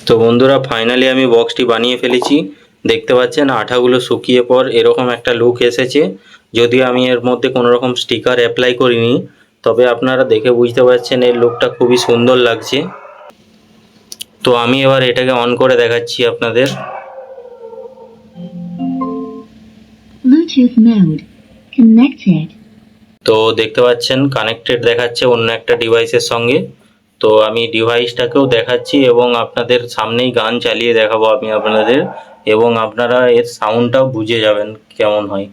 তো বন্ধুরা ফাইনালি আমি বক্সটি বানিয়ে ফেলেছি। দেখতে পাচ্ছেন আঠাগুলো শুকিয়ে পর এরকম একটা লুক এসেছে। যদিও আমি এর মধ্যে কোনো রকম স্টিকার অ্যাপ্লাই করিনি, তবে আপনারা দেখে বুঝতে পারছেন এর লুকটা খুবই সুন্দর লাগছে। তো আমি এবার এটাকে অন করে দেখাচ্ছি আপনাদের। Bluetooth mode connected. তো দেখতে পাচ্ছেন কানেক্টেড দেখাচ্ছে অন্য একটা ডিভাইসের সঙ্গে। তো আমি ডিভাইসটাকেও দেখাচ্ছি এবং আপনাদের সামনেই গান চালিয়ে দেখাবো আমি আপনাদের, এবং আপনারা এর সাউন্ডটাও বুঝে যাবেন কেমন হয়।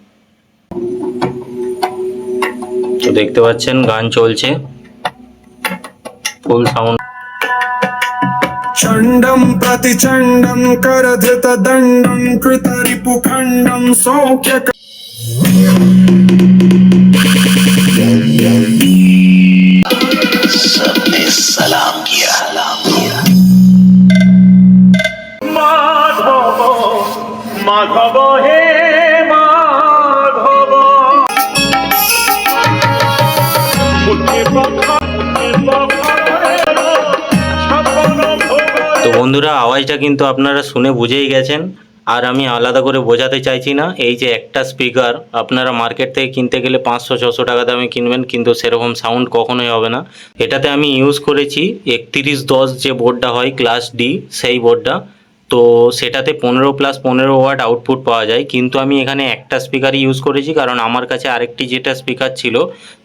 তো দেখতে পাচ্ছেন গান চলছে ফুল সাউন্ড। চণ্ডম প্রতিচণ্ডম করধৃত দণ্ডম কৃত রিপুখণ্ডম সৌখ্য सबने सलाम किया माधव माधव हे माधव তো বন্ধুরা আওয়াজটা কিন্তু আপনারা শুনে বুঝেই গেছেন, আর আমি আলাদা করে বোঝাতে চাইছি না। এই যে একটা স্পিকার আপনারা মার্কেট থেকে কিনতে গেলে 500-600 টাকা দামে কিনবেন, কিন্তু সেরকম সাউন্ড কখনোই হবে না। এটাতে আমি ইউজ করেছি 3110 যে বোর্ডটা হয় ক্লাস ডি, সেই বোর্ডটা। তো সেটাতে 15+15 ওয়াট আউটপুট পাওয়া যায়, কিন্তু আমি এখানে একটা স্পিকারই ইউজ করেছি কারণ আমার কাছে আরেকটি যেটা স্পিকার ছিল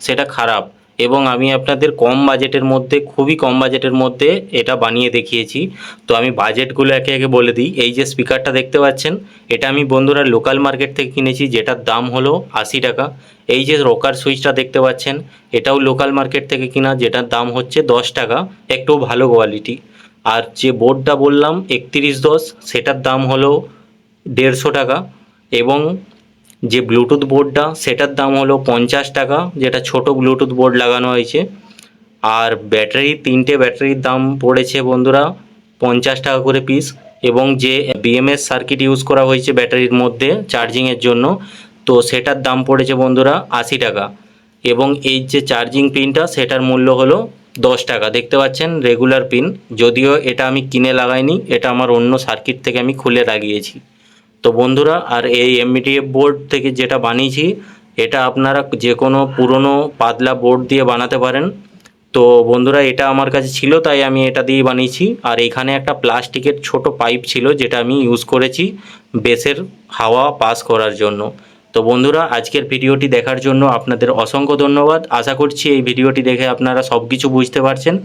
সেটা খারাপ। এবং আমি আপনাদের কম বাজেটের মধ্যে, খুবই কম বাজেটের মধ্যে এটা বানিয়ে দেখিয়েছি। তো আমি বাজেটগুলো একে একে বলে দিই। এই যে স্পিকারটা দেখতে পাচ্ছেন, এটা আমি বন্ধুরা লোকাল মার্কেট থেকে কিনেছি, যেটার দাম হলো 80 টাকা। এই যে রকার সুইচটা দেখতে পাচ্ছেন, এটাও লোকাল মার্কেট থেকে কিনা, যেটার দাম হচ্ছে 10 টাকা, একটু ভালো কোয়ালিটি। আর যে বোর্ডটা বললাম 3110, সেটার দাম হলো 150 টাকা। এবং যে ব্লুটুথ বোর্ডটা সেটার দাম হলো 50 টাকা, যেটা ছোট ব্লুটুথ বোর্ড লাগানো হয়েছে। আর ব্যাটারি, 3টে ব্যাটারির দাম পড়েছে বন্ধুরা 50 টাকা করে পিস। এবং যে বিএমএস সার্কিট ইউজ করা হয়েছে ব্যাটারির মধ্যে চার্জিংয়ের জন্য, তো সেটার দাম পড়েছে বন্ধুরা 80 টাকা। এবং এই যে চার্জিং পিনটা, সেটার মূল্য হলো 10 টাকা। দেখতে পাচ্ছেন রেগুলার পিন, যদিও এটা আমি কিনে লাগাইনি, এটা আমার অন্য সার্কিট থেকে আমি খুলে লাগিয়েছি। তো বন্ধুরা, আর এই এমবিটিএফ বোর্ড থেকে যেটা বানিয়েছি, এটা আপনারা যে কোনো পুরনো পাতলা বোর্ড দিয়ে বানাতে পারেন। তো বন্ধুরা, এটা আমার কাছে ছিল তাই আমি এটা দিয়ে বানিয়েছি। আর এখানে একটা প্লাস্টিকের ছোট পাইপ ছিল, যেটা আমি ইউজ করেছি বেসের হাওয়া পাস করার জন্য। তো বন্ধুরা, আজকের ভিডিওটি দেখার জন্য আপনাদের অসংখ্য ধন্যবাদ। আশা করছি এই ভিডিওটি দেখে আপনারা সব কিছু বুঝতে পারছেন।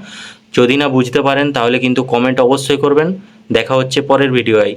যদি না বুঝতে পারেন তাহলে কিন্তু কমেন্ট অবশ্যই করবেন। দেখা হচ্ছে পরের ভিডিওয়।